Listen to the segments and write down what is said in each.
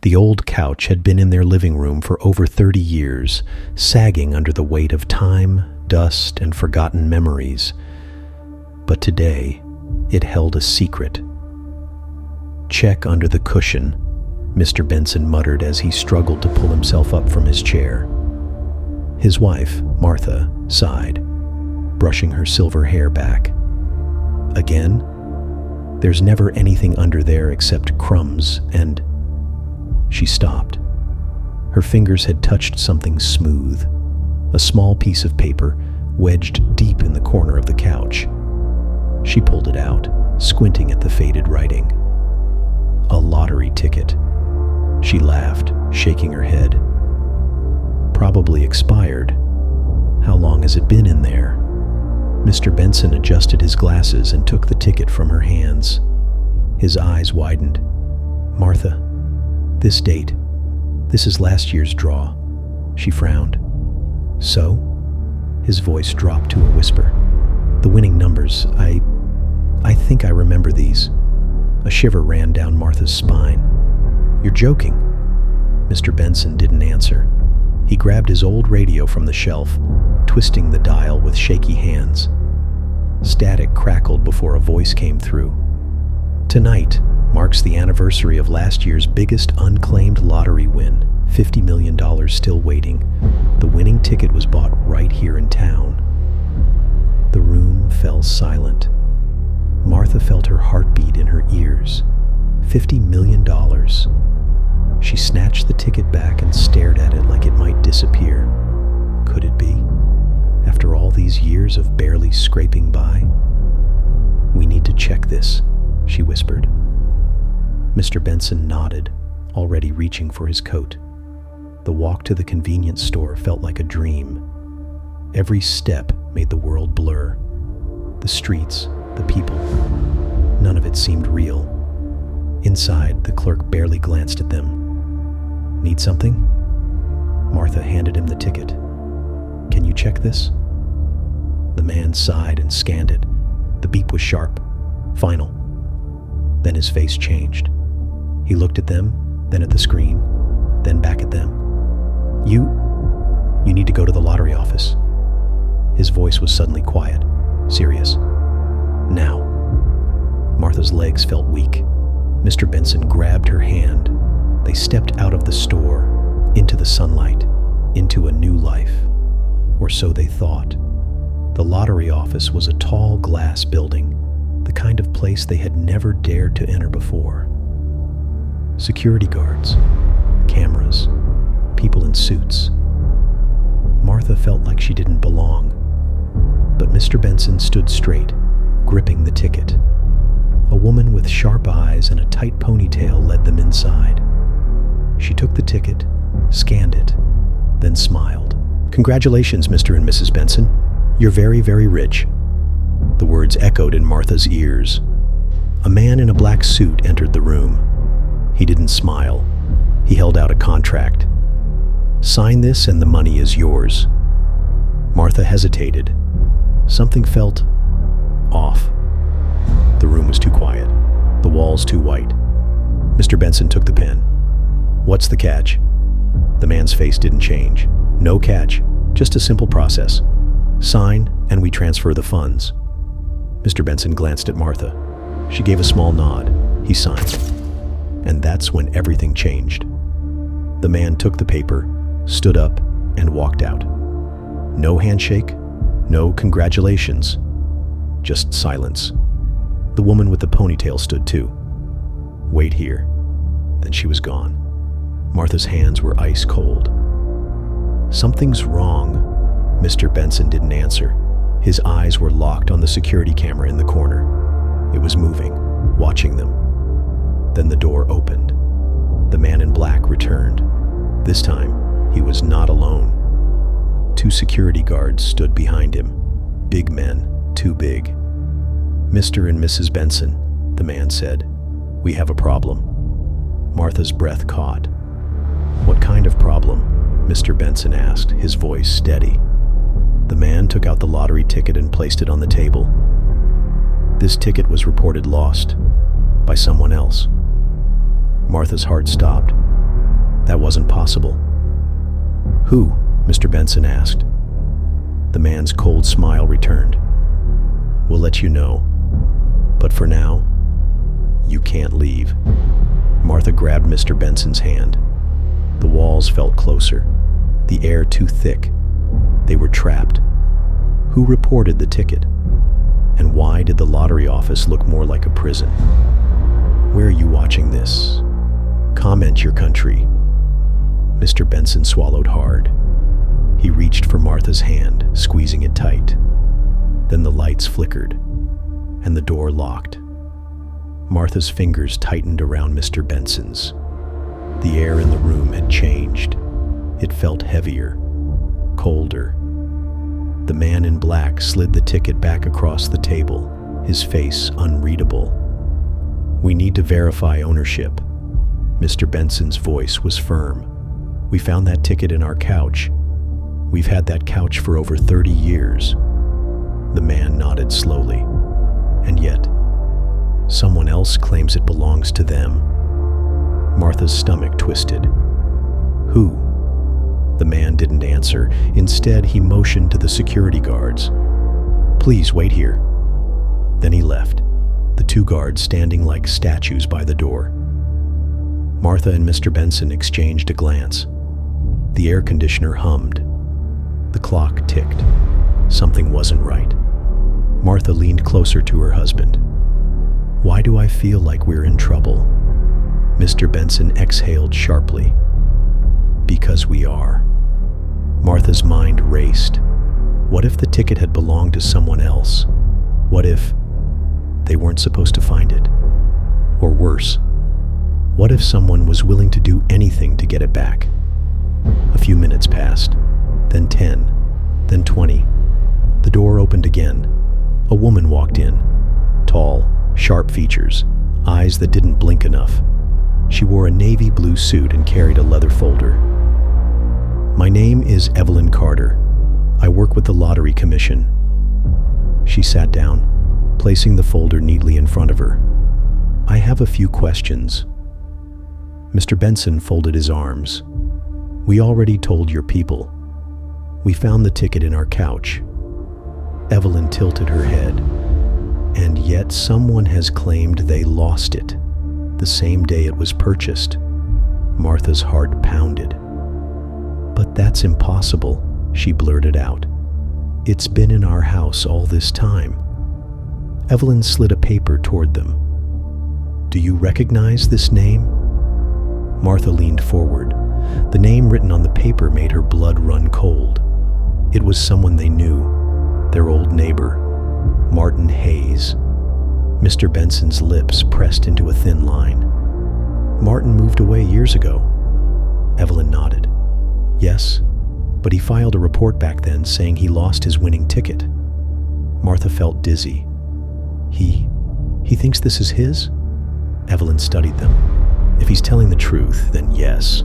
The old couch had been in their living room for over 30 years, sagging under the weight of time, dust, and forgotten memories. But today, it held a secret. "Check under the cushion," Mr. Benson muttered as he struggled to pull himself up from his chair. His wife, Martha, sighed, brushing her silver hair back. "Again? There's never anything under there except crumbs and—" She stopped. Her fingers had touched something smooth, a small piece of paper wedged deep in the corner of the couch. She pulled it out, squinting at the faded writing. A lottery ticket. She laughed, shaking her head. Probably expired. How long has it been in there? Mr. Benson adjusted his glasses and took the ticket from her hands. His eyes widened. "Martha, this date. This is last year's draw." She frowned. "So?" His voice dropped to a whisper. "The winning numbers, I think I remember these." A shiver ran down Martha's spine. "You're joking." Mr. Benson didn't answer. He grabbed his old radio from the shelf, twisting the dial with shaky hands. Static crackled before a voice came through. "Tonight marks the anniversary of last year's biggest unclaimed lottery win, $50 million still waiting. The winning ticket was bought right here in town." The room fell silent. Martha felt her heartbeat in her ears. $50 million. She snatched the ticket back and stared at it like it might disappear. Could it be? After all these years of barely scraping by? "We need to check this," she whispered. Mr. Benson nodded, already reaching for his coat. The walk to the convenience store felt like a dream. Every step made the world blur. The streets, the people, none of it seemed real. Inside, the clerk barely glanced at them. "Need something?" Martha handed him the ticket. "Can you check this?" The man sighed and scanned it. The beep was sharp. Final. Then his face changed. He looked at them, then at the screen, then back at them. You need to go to the lottery office." His voice was suddenly quiet, serious. "Now." Martha's legs felt weak. Mr. Benson grabbed her hand. They stepped out of the store, into the sunlight, into a new life. Or so they thought. The lottery office was a tall glass building, the kind of place they had never dared to enter before. Security guards, cameras, people in suits. Martha felt like she didn't belong. But Mr. Benson stood straight, gripping the ticket. A woman with sharp eyes and a tight ponytail led them inside. She took the ticket, scanned it, then smiled. "Congratulations, Mr. and Mrs. Benson. You're very, very rich." The words echoed in Martha's ears. A man in a black suit entered the room. He didn't smile. He held out a contract. "Sign this and the money is yours." Martha hesitated. Something felt off. The room was too quiet, the walls too white. Mr. Benson took the pen. "What's the catch?" The man's face didn't change. "No catch, just a simple process. Sign, and we transfer the funds." Mr. Benson glanced at Martha. She gave a small nod. He signed. And that's when everything changed. The man took the paper, stood up, and walked out. No handshake, no congratulations, just silence. The woman with the ponytail stood too. "Wait here." Then she was gone. Martha's hands were ice cold. "Something's wrong." Mr. Benson didn't answer. His eyes were locked on the security camera in the corner. It was moving, watching them. Then the door opened. The man in black returned. This time, he was not alone. 2 security guards stood behind him. Big men, too big. "Mr. and Mrs. Benson," the man said, "we have a problem." Martha's breath caught. "What kind of problem?" Mr. Benson asked, his voice steady. The man took out the lottery ticket and placed it on the table. This ticket was reported lost by someone else. Martha's heart stopped. That wasn't possible. Who? Mr. Benson asked. The man's cold smile returned. We'll let you know. But for now, you can't leave. Martha grabbed Mr. Benson's hand. The walls felt closer, the air too thick. They were trapped. Who reported the ticket? And why did the lottery office look more like a prison? Where are you watching this? Comment your country. Mr. Benson swallowed hard. He reached for Martha's hand, squeezing it tight. Then the lights flickered, and the door locked. Martha's fingers tightened around Mr. Benson's. The air in the room had changed. It felt heavier, colder. The man in black slid the ticket back across the table, his face unreadable. We need to verify ownership. Mr. Benson's voice was firm. We found that ticket in our couch. We've had that couch for over 30 years. The man nodded slowly. And yet, someone else claims it belongs to them. Martha's stomach twisted. Who? The man didn't answer. Instead, he motioned to the security guards. Please wait here. Then he left, the two guards standing like statues by the door. Martha and Mr. Benson exchanged a glance. The air conditioner hummed. The clock ticked. Something wasn't right. Martha leaned closer to her husband. Why do I feel like we're in trouble? Mr. Benson exhaled sharply. Because we are. Martha's mind raced. What if the ticket had belonged to someone else? What if they weren't supposed to find it? Or worse, what if someone was willing to do anything to get it back? A few minutes passed, then 10, then 20. The door opened again. A woman walked in. Tall, sharp features, eyes that didn't blink enough. She wore a navy blue suit and carried a leather folder. My name is Evelyn Carter. I work with the Lottery Commission. She sat down, placing the folder neatly in front of her. I have a few questions. Mr. Benson folded his arms. We already told your people. We found the ticket in our couch. Evelyn tilted her head. And yet someone has claimed they lost it, the same day it was purchased. Martha's heart pounded. But that's impossible, she blurted out. It's been in our house all this time. Evelyn slid a paper toward them. Do you recognize this name? Martha leaned forward. The name written on the paper made her blood run cold. It was someone they knew, their old neighbor, Martin Hayes. Mr. Benson's lips pressed into a thin line. Martin moved away years ago. Evelyn nodded. Yes, but he filed a report back then saying he lost his winning ticket. Martha felt dizzy. He thinks this is his? Evelyn studied them. If he's telling the truth, then yes.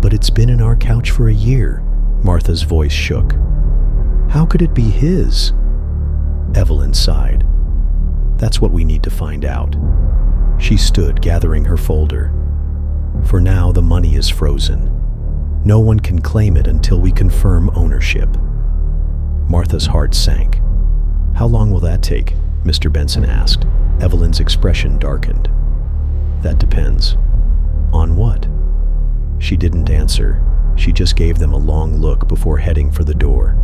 But it's been in our couch for a year. Martha's voice shook. How could it be his? Evelyn sighed. That's what we need to find out. She stood, gathering her folder. For now, the money is frozen. No one can claim it until we confirm ownership. Martha's heart sank. How long will that take? Mr. Benson asked. Evelyn's expression darkened. That depends. On what? She didn't answer. She just gave them a long look before heading for the door.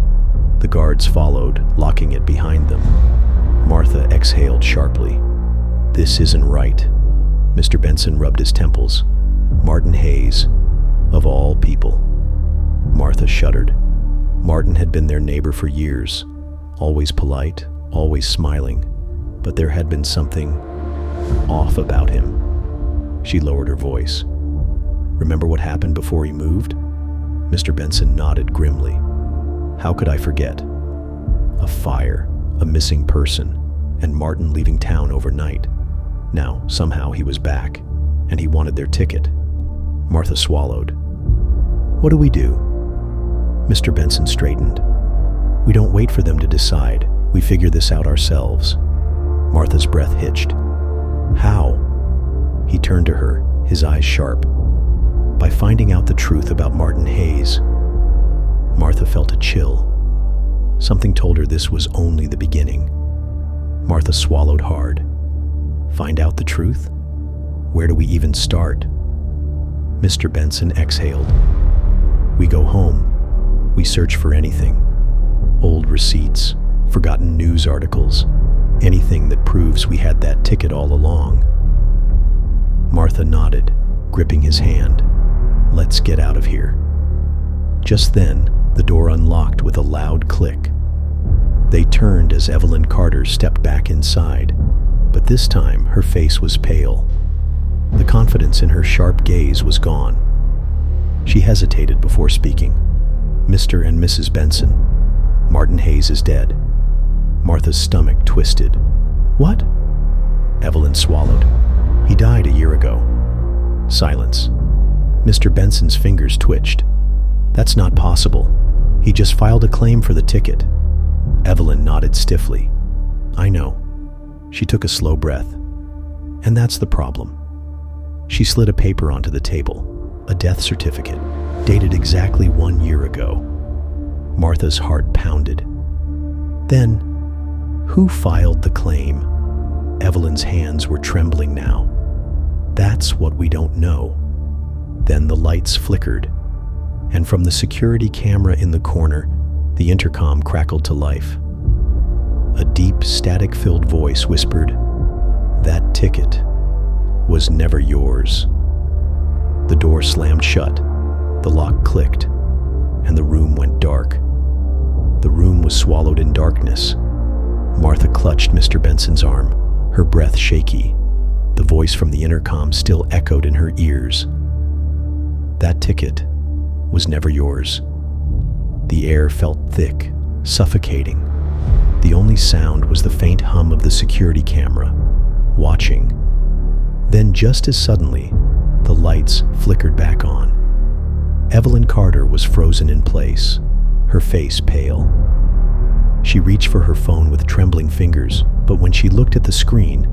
The guards followed, locking it behind them. Martha exhaled sharply. This isn't right. Mr. Benson rubbed his temples. Martin Hayes, of all people. Martha shuddered. Martin had been their neighbor for years, always polite, always smiling, but there had been something off about him. She lowered her voice. Remember what happened before he moved? Mr. Benson nodded grimly. How could I forget? A fire, a missing person, and Martin leaving town overnight. Now, somehow he was back, and he wanted their ticket. Martha swallowed. What do we do? Mr. Benson straightened. We don't wait for them to decide. We figure this out ourselves. Martha's breath hitched. How? He turned to her, his eyes sharp. By finding out the truth about Martin Hayes. Martha felt a chill. Something told her this was only the beginning. Martha swallowed hard. Find out the truth? Where do we even start? Mr. Benson exhaled. We go home. We search for anything. Old receipts, forgotten news articles, anything that proves we had that ticket all along. Martha nodded, gripping his hand. Let's get out of here. Just then, the door unlocked with a loud click. They turned as Evelyn Carter stepped back inside, but this time her face was pale. The confidence in her sharp gaze was gone. She hesitated before speaking. Mr. and Mrs. Benson, Martin Hayes is dead. Martha's stomach twisted. What? Evelyn swallowed. He died a year ago. Silence. Mr. Benson's fingers twitched. That's not possible. He just filed a claim for the ticket. Evelyn nodded stiffly. I know. She took a slow breath. And that's the problem. She slid a paper onto the table, a death certificate, dated exactly 1 year ago. Martha's heart pounded. Then, who filed the claim? Evelyn's hands were trembling now. That's what we don't know. Then the lights flickered, and from the security camera in the corner, the intercom crackled to life. A deep, static-filled voice whispered, "That ticket was never yours." The door slammed shut, the lock clicked, and the room went dark. The room was swallowed in darkness. Martha clutched Mr. Benson's arm, her breath shaky. The voice from the intercom still echoed in her ears. That ticket was never yours. The air felt thick, suffocating. The only sound was the faint hum of the security camera, watching. Then just as suddenly, the lights flickered back on. Evelyn Carter was frozen in place, her face pale. She reached for her phone with trembling fingers, but when she looked at the screen,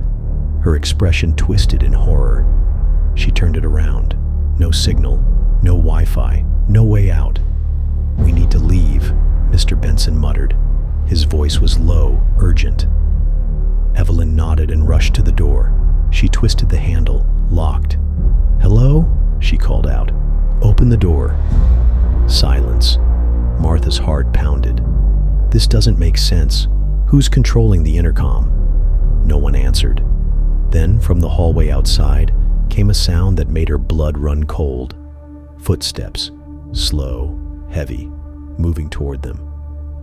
her expression twisted in horror. She turned it around. No signal, no Wi-Fi, no way out. We need to leave, Mr. Benson muttered. His voice was low, urgent. Evelyn nodded and rushed to the door. She twisted the handle, locked. "Hello?" she called out. "Open the door." Silence. Martha's heart pounded. This doesn't make sense. Who's controlling the intercom? No one answered. Then, from the hallway outside, came a sound that made her blood run cold. Footsteps, slow, heavy, moving toward them.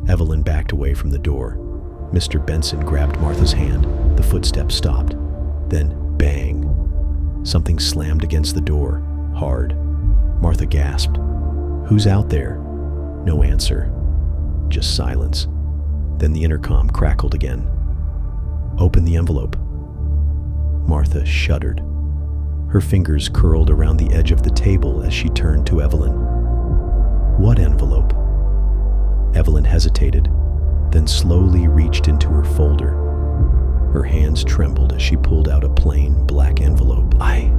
Evelyn backed away from the door. Mr. Benson grabbed Martha's hand. The footsteps stopped. Then, bang. Something slammed against the door, hard. Martha gasped. "Who's out there?" No answer. Just silence. Then the intercom crackled again. "Open the envelope." Martha shuddered. Her fingers curled around the edge of the table as she turned to Evelyn. "What envelope?" Evelyn hesitated, then slowly reached into her folder. Her hands trembled as she pulled out a plain black envelope. I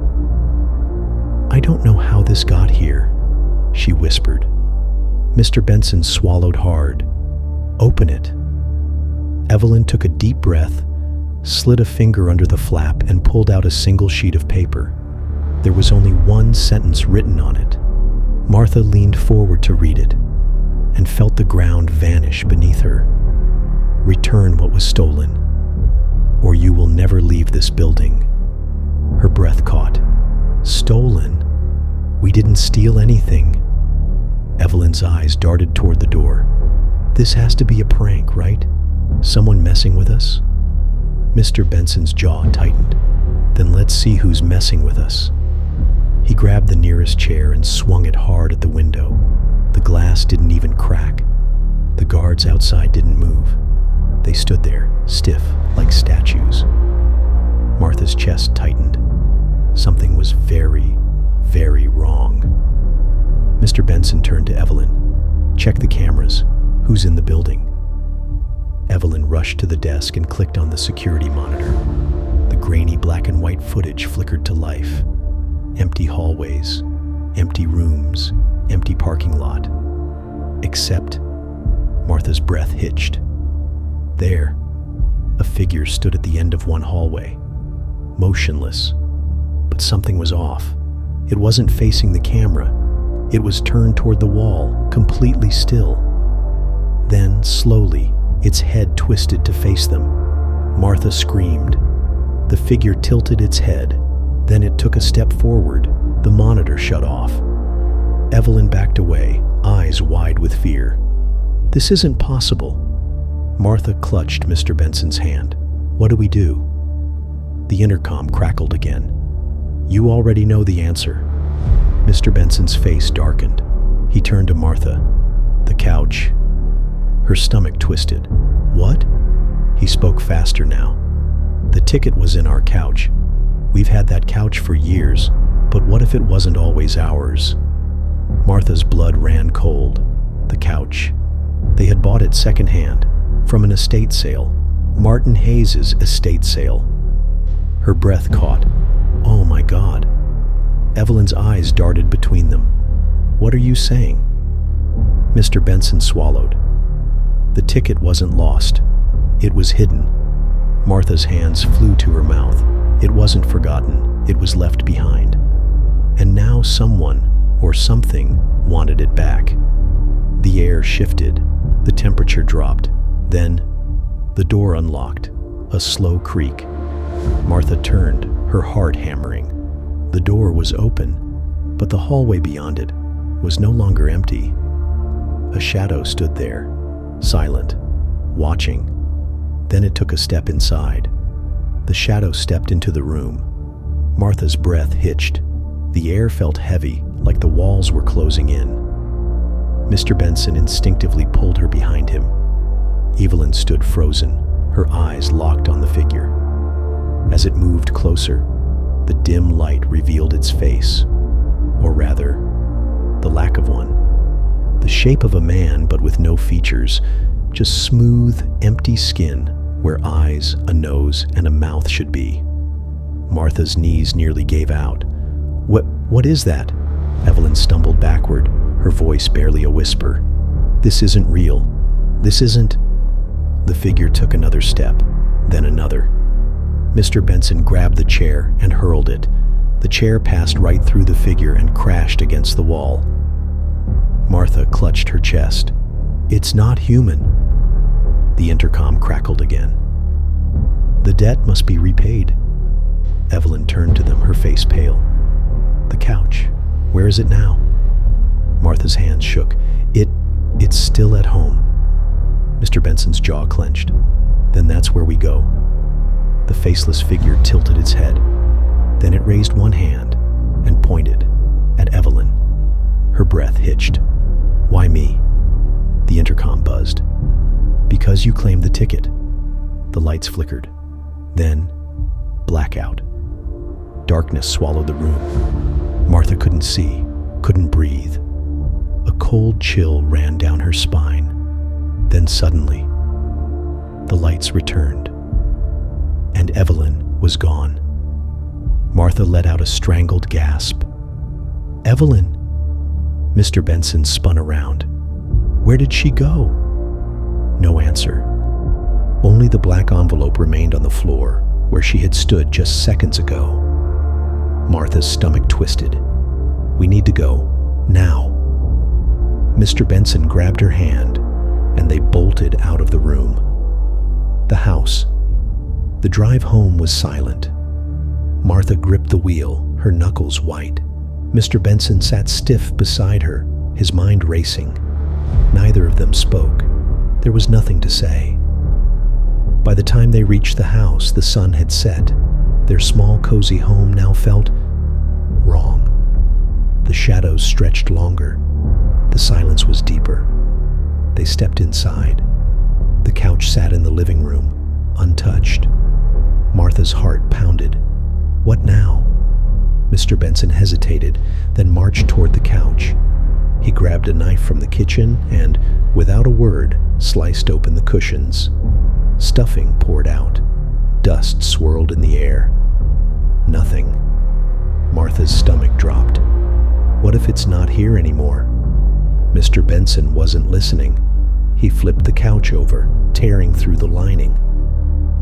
don't know how this got here," she whispered. Mr. Benson swallowed hard. "Open it." Evelyn took a deep breath, slid a finger under the flap, and pulled out a single sheet of paper. There was only one sentence written on it. Martha leaned forward to read it, and felt the ground vanish beneath her. "Return what was stolen, or you will never leave this building." Her breath caught. "Stolen? We didn't steal anything." Evelyn's eyes darted toward the door. "This has to be a prank, right? Someone messing with us?" Mr. Benson's jaw tightened. "Then let's see who's messing with us." He grabbed the nearest chair and swung it hard at the window. The glass didn't even crack. The guards outside didn't move. They stood there, stiff like statues. Martha's chest tightened. Something was very, very wrong. Mr. Benson turned to Evelyn. "Check the cameras. Who's in the building?" Evelyn rushed to the desk and clicked on the security monitor. The grainy black and white footage flickered to life. Empty hallways, empty rooms. parking lot. Except Martha's breath hitched. There, a figure stood at the end of one hallway, motionless. But something was off. It wasn't facing the camera. It was turned toward the wall, completely still. Then, slowly, its head twisted to face them. Martha screamed. The figure tilted its head. Then it took a step forward. The monitor shut off. Evelyn backed away, eyes wide with fear. This isn't possible. Martha clutched Mr. Benson's hand. What do we do? The intercom crackled again. You already know the answer. Mr. Benson's face darkened. He turned to Martha. The couch. Her stomach twisted. What? He spoke faster now. The ticket was in our couch. We've had that couch for years, but what if it wasn't always ours? Martha's blood ran cold. The couch. They had bought it secondhand, from an estate sale. Martin Hayes's estate sale. Her breath caught. Oh my God. Evelyn's eyes darted between them. What are you saying? Mr. Benson swallowed. The ticket wasn't lost. It was hidden. Martha's hands flew to her mouth. It wasn't forgotten. It was left behind. And now someone, or something, wanted it back. The air shifted. The temperature dropped. Then, the door unlocked. A slow creak. Martha turned, her heart hammering. The door was open, but the hallway beyond it was no longer empty. A shadow stood there, silent, watching. Then it took a step inside. The shadow stepped into the room. Martha's breath hitched. The air felt heavy, like the walls were closing in. Mr. Benson instinctively pulled her behind him. Evelyn stood frozen, her eyes locked on the figure. As it moved closer, the dim light revealed its face, or rather, the lack of one. The shape of a man, but with no features, just smooth, empty skin where eyes, a nose, and a mouth should be. Martha's knees nearly gave out. What is that? Evelyn stumbled backward, her voice barely a whisper. This isn't real. This isn't... The figure took another step, then another. Mr. Benson grabbed the chair and hurled it. The chair passed right through the figure and crashed against the wall. Martha clutched her chest. It's not human. The intercom crackled again. The debt must be repaid. Evelyn turned to them, her face pale. The couch. Where is it now? Martha's hands shook. It's still at home. Mr. Benson's jaw clenched. Then that's where we go. The faceless figure tilted its head. Then it raised one hand and pointed at Evelyn. Her breath hitched. Why me? The intercom buzzed. Because you claimed the ticket. The lights flickered. Then, blackout. Darkness swallowed the room. Martha couldn't see, couldn't breathe. A cold chill ran down her spine. Then suddenly, the lights returned. And Evelyn was gone. Martha let out a strangled gasp. Evelyn! Mr. Benson spun around. Where did she go? No answer. Only the black envelope remained on the floor, where she had stood just seconds ago. Martha's stomach twisted. We need to go, now. Mr. Benson grabbed her hand, and they bolted out of the room. The house. The drive home was silent. Martha gripped the wheel, her knuckles white. Mr. Benson sat stiff beside her, his mind racing. Neither of them spoke. There was nothing to say. By the time they reached the house, the sun had set. Their small, cozy home now felt wrong. The shadows stretched longer. The silence was deeper. They stepped inside. The couch sat in the living room, untouched. Martha's heart pounded. What now? Mr. Benson hesitated, then marched toward the couch. He grabbed a knife from the kitchen and, without a word, sliced open the cushions. Stuffing poured out. Dust swirled in the air. Nothing. Martha's stomach dropped. What if it's not here anymore? Mr. Benson wasn't listening. He flipped the couch over, tearing through the lining.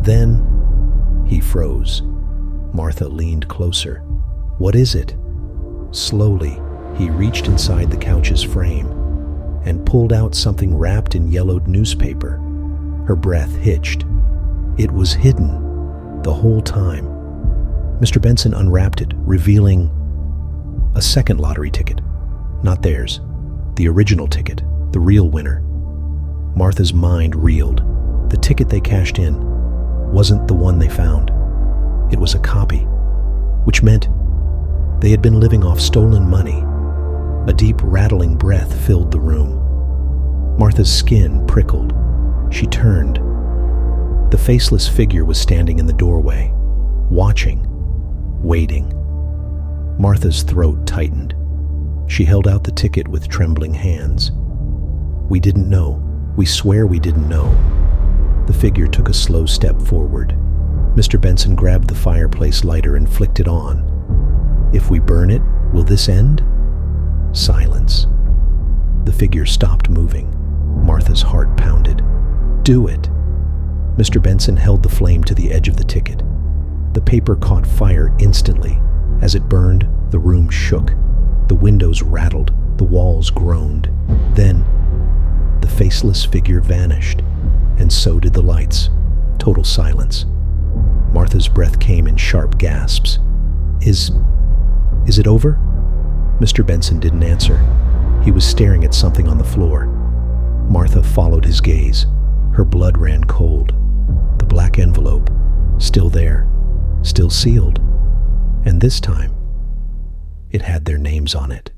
Then he froze. Martha leaned closer. "What is it?" Slowly, he reached inside the couch's frame and pulled out something wrapped in yellowed newspaper. Her breath hitched. It was hidden the whole time. Mr. Benson unwrapped it, revealing a second lottery ticket. Not theirs. The original ticket, the real winner. Martha's mind reeled. The ticket they cashed in wasn't the one they found. It was a copy, which meant they had been living off stolen money. A deep, rattling breath filled the room. Martha's skin prickled. She turned. The faceless figure was standing in the doorway, watching, waiting. Martha's throat tightened. She held out the ticket with trembling hands. "We didn't know. We swear we didn't know." The figure took a slow step forward. Mr. Benson grabbed the fireplace lighter and flicked it on. "If we burn it, will this end?" Silence. The figure stopped moving. Martha's heart pounded. "Do it." Mr. Benson held the flame to the edge of the ticket. The paper caught fire instantly. As it burned, the room shook. The windows rattled. The walls groaned. Then, the faceless figure vanished, and so did the lights. Total silence. Martha's breath came in sharp gasps. Is it over?" Mr. Benson didn't answer. He was staring at something on the floor. Martha followed his gaze. Her blood ran cold. The black envelope, still there, still sealed. And this time, it had their names on it.